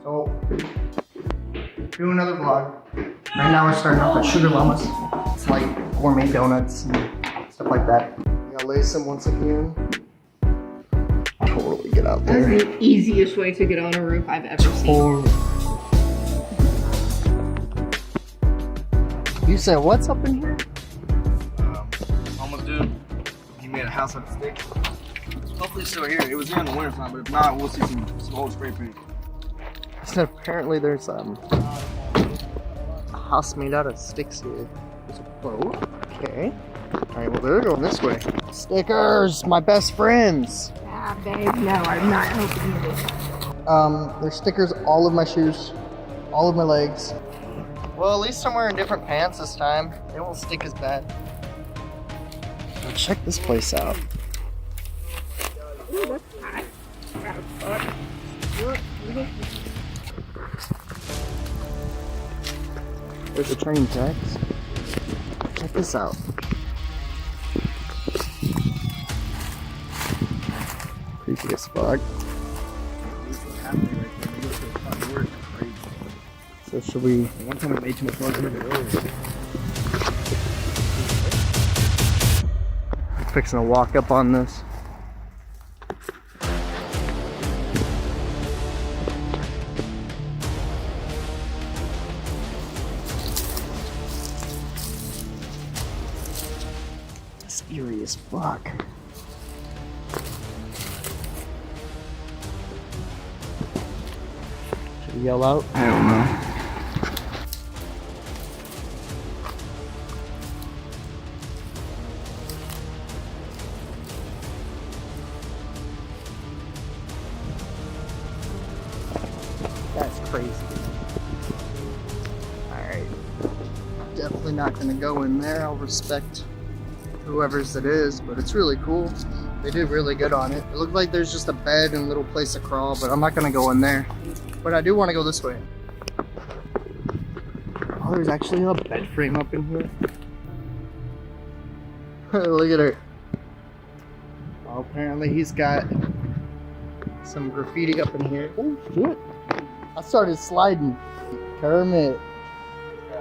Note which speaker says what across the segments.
Speaker 1: So, do another vlog. Right now we're starting off at Sugar Llamas. It's like gourmet donuts and stuff like that. We gotta lace them once again. Totally get out there.
Speaker 2: That's the easiest way to get on a roof I've ever seen.
Speaker 1: You said what's up in here?
Speaker 3: Almost dude. He made a house out of sticks. Hopefully it's still here. It was here in the winter time, but if not, we'll see some old spray paint.
Speaker 1: So apparently there's a house made out of sticks here. There's a boat. Okay. Alright, well they're going this way. Stickers, my best friends.
Speaker 2: Ah, babe, no, I'm not helping you.
Speaker 1: There's stickers all of my shoes, all of my legs. Well, at least I'm wearing different pants this time. They won't stick as bad. Now check this place out.
Speaker 2: Ooh, that's hot.
Speaker 1: There's the train tracks. Check this out. Creepy as fuck. So should we?
Speaker 3: One time I made too much noise.
Speaker 1: I'm fixing to walk up on this. It's eerie as fuck. Should we yell out?
Speaker 3: I don't know.
Speaker 1: That's crazy. Alright. Definitely not gonna go in there. I'll respect whoever's it is, but it's really cool. They did really good on it. It looked like there's just a bed and a little place to crawl, but I'm not gonna go in there. But I do want to go this way. Oh, there's actually a bed frame up in here. Look at her. Oh, apparently he's got some graffiti up in here. Oh shit. I started sliding. Kermit.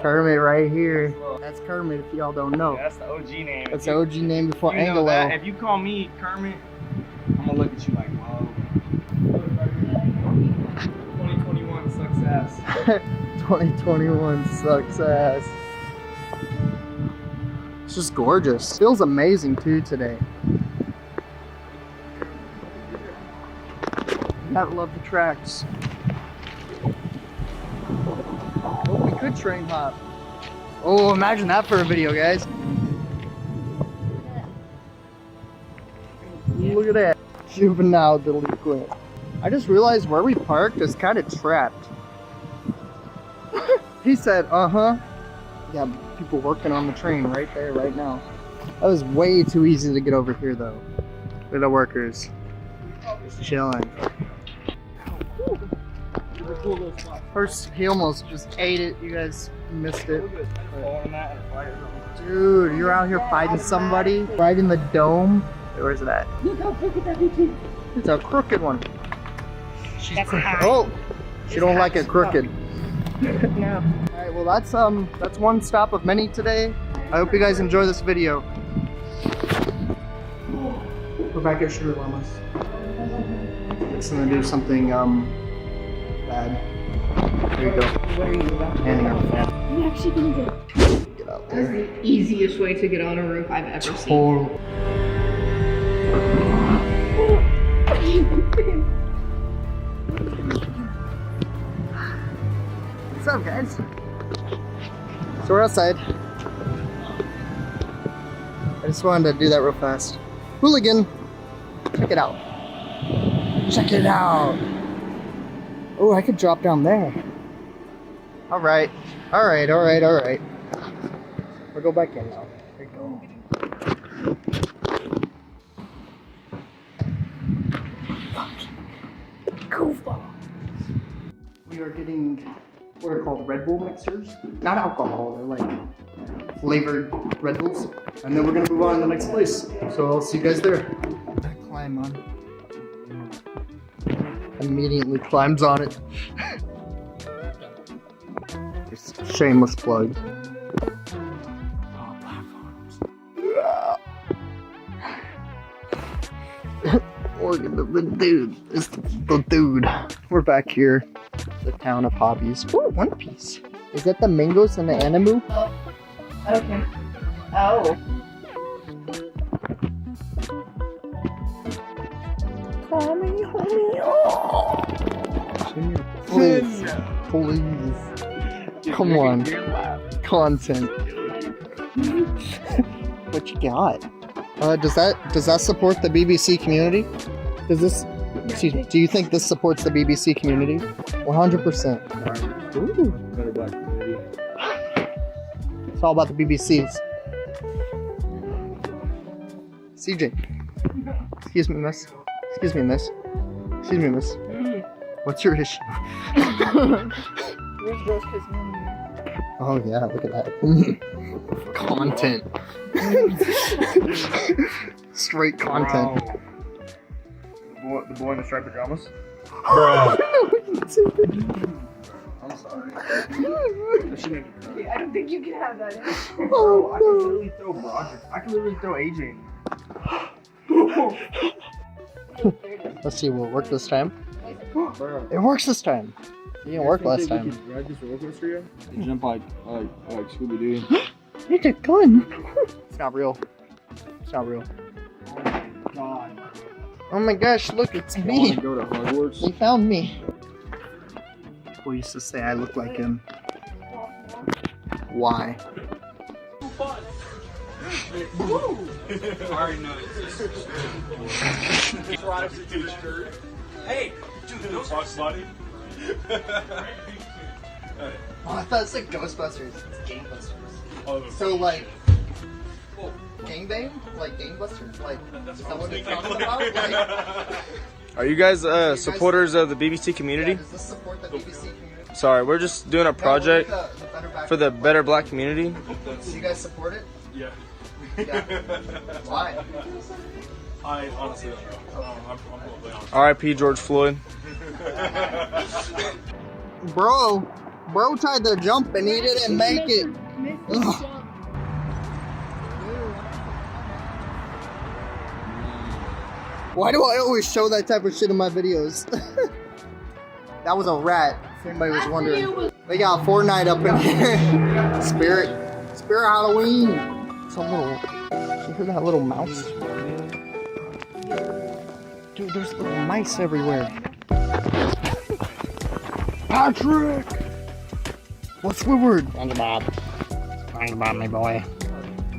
Speaker 1: Kermit right here. That's Kermit if y'all don't know.
Speaker 3: Yeah, that's the OG name.
Speaker 1: That's the OG name before
Speaker 3: You know
Speaker 1: Angelo.
Speaker 3: that. If you call me Kermit, I'm gonna look at you like, whoa. 2021 sucks ass.
Speaker 1: 2021 sucks ass. It's just gorgeous. Feels amazing too today. Gotta love the tracks. Oh, we could train hop. Oh, imagine that for a video, guys. Look at that. Juvenile delinquent. I just realized where we parked is kind of trapped. He said, uh-huh. Yeah, people working on the train right there, right now. That was way too easy to get over here, though. Look at the workers. Just chilling. First, he almost just ate it. You guys missed it. Dude, you're out here fighting somebody, right in the dome. Where's it at?
Speaker 2: Look how crooked that is.
Speaker 1: It's a crooked one. She's
Speaker 2: high.
Speaker 1: Oh, she don't like it crooked.
Speaker 2: No.
Speaker 1: All right, well that's one stop of many today. I hope you guys enjoy this video. We're back at Sugar Llamas. Fixing to do something bad. There you go.
Speaker 2: Where are you about?
Speaker 1: Handing her the fan.
Speaker 2: I'm actually gonna get
Speaker 1: Get out
Speaker 2: That's
Speaker 1: there.
Speaker 2: the easiest way to get on a roof I've ever seen.
Speaker 1: Oh. What's up, guys? So we're outside. I just wanted to do that real fast. Hooligan! Check it out. Check it out! Oh, I could drop down there. Alright. Alright, alright, alright. We'll go back in now. There you go. Goofball. We are getting what are called Red Bull mixers. Not alcohol, they're like flavored Red Bulls. And then we're gonna move on to the next place. So I'll see you guys there. Climb on. Immediately climbs on it. Just shameless plug. Morgan, the dude is the dude. We're back here, the town of hobbies. Ooh, One Piece. Is that the mangoes and the animu?
Speaker 2: Oh. Okay. Oh.
Speaker 1: Call me, homie. Oh. Please, please. Come on. Content. What you got? Does that support the BBC community? Does this? Excuse me. Do you think this supports the BBC community? 100%. Ooh.
Speaker 3: Better black community.
Speaker 1: It's all about the BBCs. CJ. Excuse me, miss. Excuse me, miss. Excuse me, miss. What's your issue?
Speaker 2: Where's Rose kissing me?
Speaker 1: Oh yeah, look at that. Content. Straight content.
Speaker 3: Wow. The boy in the striped pajamas?
Speaker 2: I'm
Speaker 3: sorry. That should make me cry.
Speaker 2: I don't think you can have that in.
Speaker 3: Bro, I can literally throw Broderick. I can literally throw AJ.
Speaker 1: Let's see, will it work this time?
Speaker 3: Bro.
Speaker 1: It works this time. It didn't work last time.
Speaker 3: Ride this roller coaster yet? You jump like Scooby Doo.
Speaker 1: It's a gun. It's not real. It's not real.
Speaker 3: Oh my god.
Speaker 1: Oh my gosh, look, it's
Speaker 3: I want
Speaker 1: me.
Speaker 3: to go to Hogwarts.
Speaker 1: They found me. People used to say I look like him. Why?
Speaker 4: Hey, dude, those are slutty.
Speaker 1: Oh, I thought it said Ghostbusters. It's Gangbusters.
Speaker 4: Oh,
Speaker 1: So like, gangbang? Like gangbusters? Like, is that what it's talking about? Like,
Speaker 4: Are you guys supporters of the BBC community?
Speaker 1: yeah, does this support the BBC community?
Speaker 4: Sorry, we're just doing a project
Speaker 1: No, the Better Back-
Speaker 4: for the Better Black community.
Speaker 1: Do you guys support it?
Speaker 4: Yeah.
Speaker 1: Yeah. Why?
Speaker 4: I honestly don't know. I'm totally honest. R.I.P. George Floyd.
Speaker 1: Bro tried to jump and he didn't make it. Ugh. Why do I always show that type of shit in my videos? That was a rat, if anybody was wondering. We got Fortnite up in here. Spirit Halloween. It's a little, you hear that little mouse? Dude, there's little mice everywhere. Patrick! What's the word? SpongeBob. SpongeBob, my boy.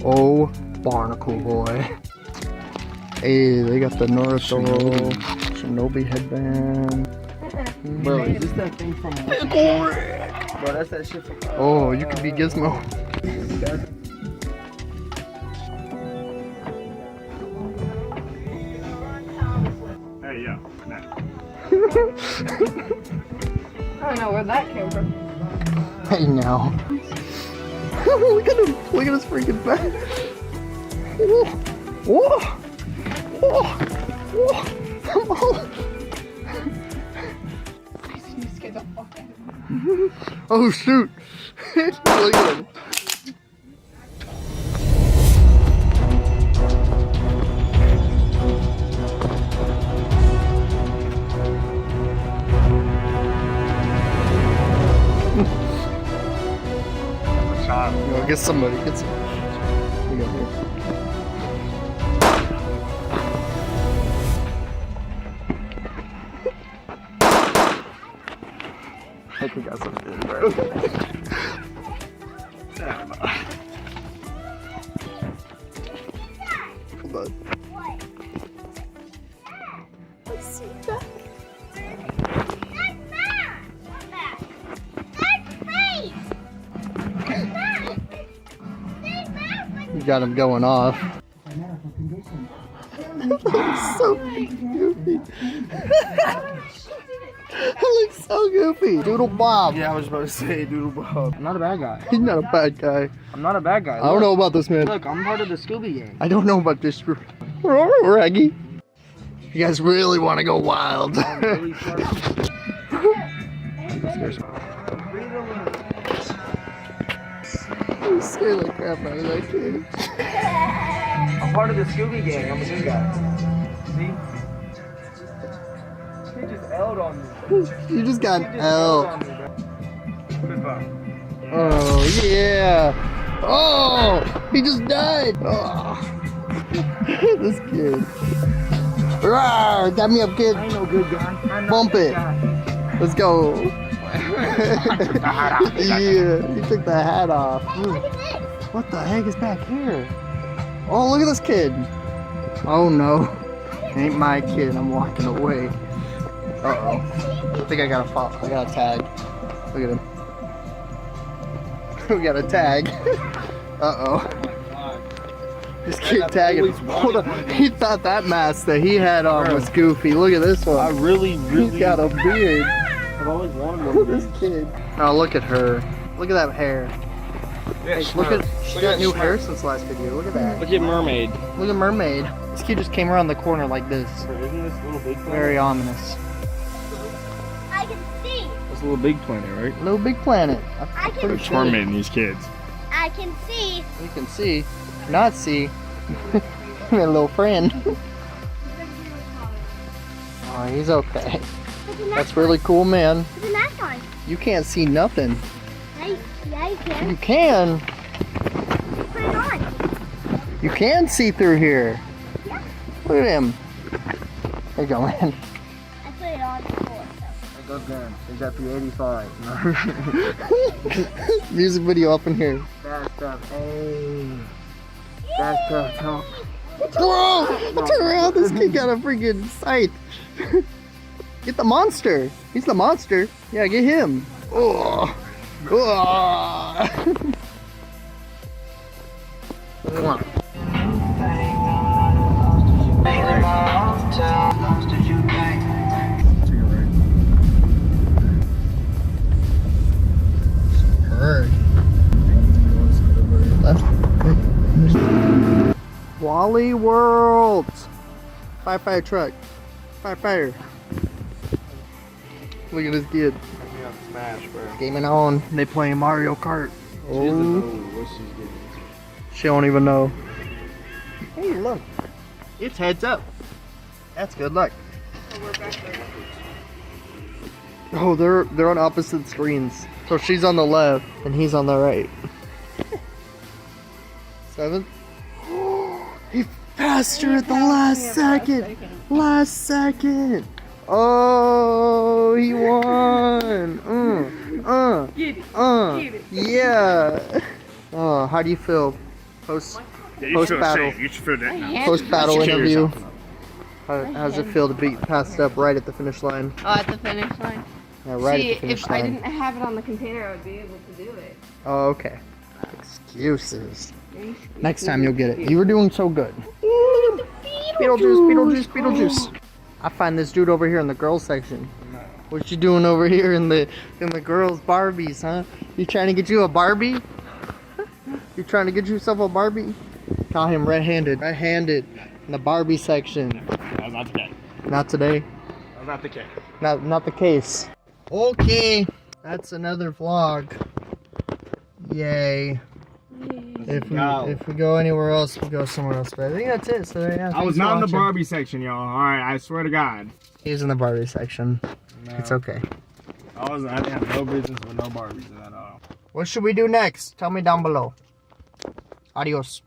Speaker 1: Oh, Barnacle boy. Hey, they got the Naruto Shinobi headband.
Speaker 3: Bro, is this that thing from... Bro, that's that shit from...
Speaker 1: Oh, you could be Gizmo.
Speaker 4: Hey, yeah.
Speaker 2: I don't know where that came from.
Speaker 1: Hey now. Look at him. Look at his freaking back. Whoa. Whoa. Whoa. Whoa. Come on.
Speaker 2: You scared the fuck out of me.
Speaker 1: Oh shoot. Look at him. Yo, get somebody, get some. We got here. I think we got something, bro. Hold on.
Speaker 2: I see that.
Speaker 1: You got him going off. So goofy. It looks so goofy. Doodle Bob.
Speaker 3: Yeah, I was about to say Doodle Bob. I'm not a bad guy.
Speaker 1: He's not a bad guy.
Speaker 3: I'm not a bad guy.
Speaker 1: I don't know about this man.
Speaker 3: Look, I'm part of the Scooby gang.
Speaker 1: I don't know about this group. Raggy. You guys really want to go wild.
Speaker 3: I'm really part of
Speaker 1: You scared the crap out of that kid.
Speaker 3: I'm part of the Scooby gang. I'm a new guy. See? He just L'd on me.
Speaker 1: You just got
Speaker 3: He just
Speaker 1: L.
Speaker 3: L'd on me, bro. Fist bump.
Speaker 1: Oh, yeah. Oh, he just died. Oh. This kid. Rawr, got me up, kid.
Speaker 3: I ain't no good guy. I'm not
Speaker 1: Bump
Speaker 3: a good
Speaker 1: it.
Speaker 3: guy.
Speaker 1: Let's go. Yeah, he took the hat off.
Speaker 2: Look at this.
Speaker 1: What the heck is back here? Oh, look at this kid. Oh no. Ain't my kid. I'm walking away. Uh-oh. I think I got a fall. I got a tag. Look at him. We got a tag. Uh-oh. This kid tagging. Hold on. He thought that mask that he had on was goofy. Look at this one.
Speaker 3: I really
Speaker 1: He's got a beard.
Speaker 3: I've always wanted
Speaker 1: Look at this kid. Oh, look at her. Look at that hair.
Speaker 3: Yeah,
Speaker 1: Hey, look at she got new hair since last video. Look at that.
Speaker 3: Look at Mermaid.
Speaker 1: Look at Mermaid. This kid just came around the corner like this.
Speaker 3: Isn't this Little Big Planet?
Speaker 1: Very ominous.
Speaker 2: I can see.
Speaker 3: It's Little Big Planet, right?
Speaker 1: Little Big Planet.
Speaker 2: I can
Speaker 1: Pretty
Speaker 2: see.
Speaker 1: sure.
Speaker 3: these kids.
Speaker 2: I can see.
Speaker 1: You can see, not see. My little friend. Oh, he's okay.
Speaker 2: Put the mask
Speaker 1: That's really cool, man.
Speaker 2: on. Put the mask on.
Speaker 1: You can't see nothing.
Speaker 2: Yeah, you can.
Speaker 1: You can.
Speaker 2: Put it on.
Speaker 1: You can see through here.
Speaker 2: Yeah.
Speaker 1: Look at him. There you go, man.
Speaker 2: I put it on before.
Speaker 3: It goes down. It's at the 85.
Speaker 1: Music video up in here.
Speaker 3: Bad stuff. Hey. Bad stuff. Help.
Speaker 1: Whoa! Turn around. This kid got a freaking sight. Get the monster. He's the monster. Yeah, get him. Oh. Oh. Wally World. Fire truck. Fire. Look at this kid.
Speaker 3: Yeah, smash, bro.
Speaker 1: Gaming on. They playing Mario Kart. Oh, she don't even know. Hey, look. It's heads up. That's good luck. Oh, they're on opposite screens. So she's on the left and he's on the right. 7. He passed her at the last second. Last second. Oh, he won. Yeah. Oh, how do you feel? Post battle.
Speaker 4: You should feel that.
Speaker 1: Post battle interview. How's it feel to be passed up right at the finish line?
Speaker 5: Oh, at the finish line?
Speaker 1: Yeah, right
Speaker 5: See,
Speaker 1: at the finish
Speaker 5: if
Speaker 1: line.
Speaker 5: I didn't have it on the container, I would be able to do it.
Speaker 1: Oh, okay. Excuses. Next time you'll get it. You were doing so good. Beetlejuice. I find this dude over here in the girls section. What you doing over here in the girls' Barbies, huh? You trying to get you a Barbie? You trying to get yourself a Barbie? Caught him red-handed in the Barbie section.
Speaker 4: That was not the case.
Speaker 1: Not today.
Speaker 4: That was not the case.
Speaker 1: Not the case. Okay, that's another vlog. Yay. If we go anywhere else, we go somewhere else. But I think that's it. So yeah,
Speaker 4: I was not in the Barbie section, y'all. Alright, I swear to God.
Speaker 1: He's in the Barbie section.
Speaker 4: No.
Speaker 1: It's okay.
Speaker 4: I didn't have no business with no Barbies at all.
Speaker 1: What should we do next? Tell me down below. Adios.